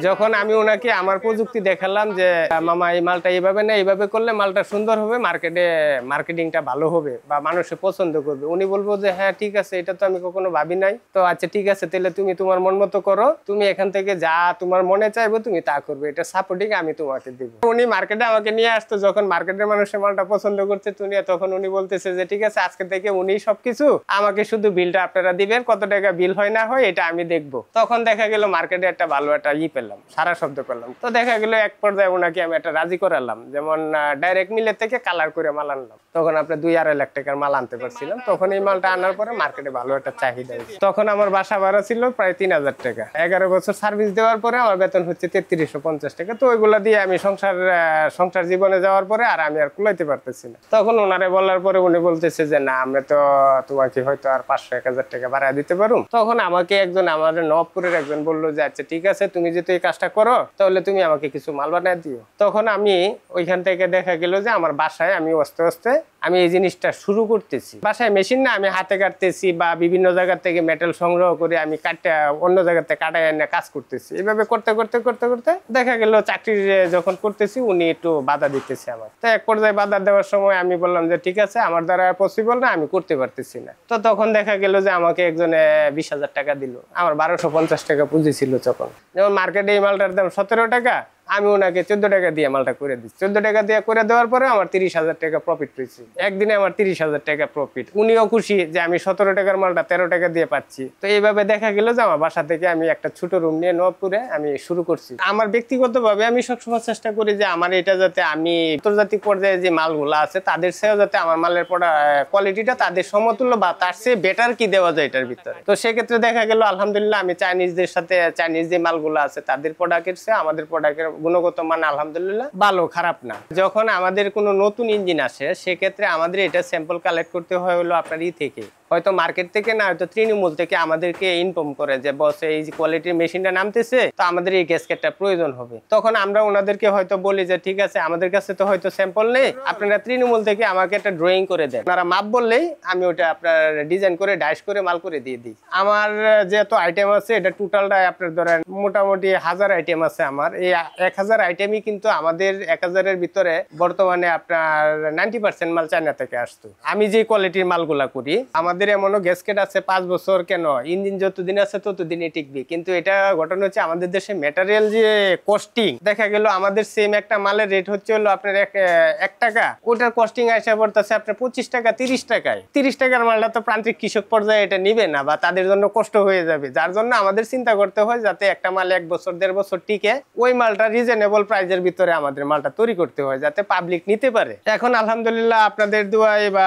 যখন আমি ওনাকে আমার প্রযুক্তি দেখালাম যে মামা এই মালটা এইভাবে না এইভাবে করলে মালটা সুন্দর হবে, মার্কেটিংটা ভালো হবে বা মানুষে পছন্দ করবে, উনি বলবো যে হ্যাঁ ঠিক আছে, এটা তো আমি কখনো ভাবি নাই, তো আচ্ছা ঠিক আছে তাহলে তুমি তোমার মন মতো করো, তুমি এখান থেকে যা তোমার মনে চাইবো তুমি তা করবে, এটা সাপোর্টিং আমি তোমাকে দিব। উনি মার্কেটে আমাকে নিয়ে আসতো, যখন মার্কেটের মানুষের মালটা পছন্দ করছে তখন উনি বলতেছে যে ঠিক আছে আজকে থেকে উনি সবকিছু, আমাকে শুধু বিলটা আপনারা দিবেন, কত টাকা বিল হয় না হয় এটা আমি দেখবো। তখন দেখা গেল মার্কেটে একটা ভালো একটা পেলাম, সারা শব্দ পেলাম। তো দেখা গেল এক পর্যায়ে ওনাকে আমি একটা রাজি করালাম, যেমন ডাইরেক্ট মিলের থেকে কালার করে মাল আনলাম, তখন আপনার 2-2.5 লাখ টাকার মাল আনতে পারছিলাম। তখন এই মালটা আনার পরে মার্কেটে ভালো একটা চাহিদা হয়েছে। তখন আমার বাসা ভাড়া ছিল প্রায় 3000 টাকা, 11 বছর সার্ভিস দেওয়ার পরে আমার বেতন হচ্ছে 3350 টাকা। তো ওইগুলা দিয়ে আমি সংসার জীবনে যাওয়ার পরে আর আমি আর কুলাইতে পারতেছি না। তখন ওনারে বলার পরে উনি বলতেছে যে না, আমরা তো তোমাকে হয়তো আর 500-1000 টাকা ভাড়া দিতে পারো। তখন আমাকে আমাদের নবপুরের একজন বললো যে আচ্ছা ঠিক আছে, তুমি যদি এই কাজটা করো তাহলে তুমি আমাকে কিছু মাল বানায় দিও। তখন আমি ওইখান থেকে দেখা গেল যে আমার বাসায় আমি আস্তে আস্তে আমি এই জিনিসটা শুরু করতেছি। বাসায় মেশিন না, আমি হাতে কাটতেছি বা বিভিন্ন জায়গা থেকে মেটাল সংগ্রহ করে আমি অন্য জায়গা থেকে কাটায় এনে কাজ করতেছি। এইভাবে করতে করতে করতে করতে দেখা গেল চাকরি যখন করতেছি উনি একটু বাধা দিতেছে আমার। তো এক পর্যায়ে বাধা দেওয়ার সময় আমি বললাম যে ঠিক আছে, আমার দ্বারা পসিবল না, আমি করতে পারতেছি না। তো তখন দেখা গেল যে আমাকে একজনে 20,000 টাকা দিল, আমার 1250 টাকা পুঁজি ছিল তখন। যেমন মার্কেটে এই মালটার দাম 17 টাকা, আমি ওনাকে 14 টাকা দিয়ে মালটা করে দিচ্ছি। 14 টাকা দিয়ে করে দেওয়ার পরে আমার 30,000 টাকা প্রফিট পেয়েছি একদিনে, আমার 30,000 টাকা প্রফিট। উনিও খুশি যে আমি 17 টাকার মালটা 13 টাকা দিয়ে পাচ্ছি। তো এইভাবে দেখা গেল যে আমার বাসা থেকে আমি একটা ছোট রুম নিয়ে নবপুরে আমি শুরু করছি। আমার ব্যক্তিগতভাবে আমি সবসময় চেষ্টা করি যে আমার এটা যাতে আমি আন্তর্জাতিক পর্যায়ে যে মালগুলো আছে তাদের চেয়েও যাতে আমার মালের কোয়ালিটিটা তাদের সমতুল্য বা তার চেয়ে বেটার কি দেওয়া যায় এটার ভিতরে। তো সেক্ষেত্রে দেখা গেল আলহামদুলিল্লাহ আমি চাইনিজদের সাথে, চাইনিজ যে মালগুলো আছে তাদের প্রোডাক্টের চেয়ে আমাদের প্রোডাক্টের গুণগত মান আলহামদুলিল্লাহ ভালো, খারাপ না। যখন আমাদের কোনো নতুন ইঞ্জিন আসে সেক্ষেত্রে আমাদের এটা স্যাম্পল কালেক্ট করতে হয় হলো আপনার থেকে, হয়তো মার্কেট থেকে না, হয়তো তৃণমূল থেকে আমাদেরকে ইনফর্ম করে যে বস এই কোয়ালিটির মেশিনটা নামতেছে, তো আমাদের এই গ্যাসকেটটা প্রয়োজন হবে। তখন আমরা ওনাদেরকে হয়তো বলি যে ঠিক আছে, আমাদের কাছে তো হয়তো স্যাম্পল নেই, আপনারা তৃণমূল থেকে আমাকে একটা ড্রয়িং করে দেন। আপনারা মাপ বললেই আমি ওটা আপনার ডিজাইন করে ডাইস করে মাল করে দিয়ে দিই। আমার যেহেতু আইটেম আছে এটা টোটালটা আপনার ধরেন মোটামুটি 1000 আইটেম আছে। আমার এই 1000 আইটেমই কিন্তু আমাদের 1000-এর ভিতরে বর্তমানে আপনার 90% মাল চায়না থেকে আসতো। আমি যে কোয়ালিটির মালগুলা করি, আমাদের এমনও গ্যাসকেট আছে 5 বছর কেন, ইঞ্জিন যতদিন আছে ততদিনই টিকবে। কিন্তু এটা ঘটনা হচ্ছে আমাদের দেশে ম্যাটেরিয়াল যে কস্টিং, দেখা গেল আমাদের সেম একটা মালের রেট হচ্ছে হলো আপনার 1 টাকা, ওটার কস্টিং আসা পড়তেছে আপনার 25 টাকা 30 টাকায়। 30 টাকার মালটা তো প্রান্তিক কৃষক পর্যায়ে এটা নিবে না বা তাদের জন্য কষ্ট হয়ে যাবে, যার জন্য আমাদের চিন্তা করতে হয় যাতে একটা মাল 1 বছর 1.5 বছর টিকে, ওই মালটা রিজনেবল প্রাইজের ভিতরে আমাদের মালটা তৈরি করতে হয় যাতে পাবলিক নিতে পারে। এখন আলহামদুলিল্লাহ আপনাদের দোয়ায় বা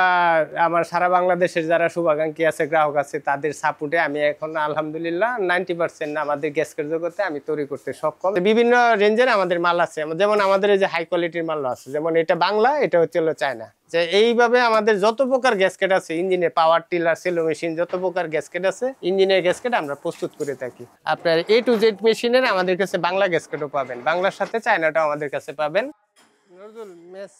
আমার সারা বাংলাদেশের যারা শুভাকাঙ্ক্ষী আছে, গ্রাহক আছে, তাদের সাপোর্টে আমি এখন আলহামদুলিল্লাহ 90% আমাদের গ্যাসকেট জগতে আমি তৈরি করতে সক্ষম। বিভিন্ন রেঞ্জের আমাদের মাল আছে, যেমন আমাদের এই যে হাই কোয়ালিটির মাল আছে, যেমন এটা বাংলা, এটা হচ্ছে হলো চায়না। যে এইভাবে আমাদের যত প্রকার গ্যাসকেট আছে, ইঞ্জিনের পাওয়ার টিলার, সেলো মেশিন, যত প্রকার গ্যাসকেট আছে ইঞ্জিনের গ্যাসকেট আমরা প্রস্তুত করে থাকি। আপনার A to Z মেশিনের আমাদের কাছে বাংলা গ্যাসকেটও পাবেন, বাংলার সাথে চায়নাটাও আমাদের কাছে পাবেন। নজরুল মেস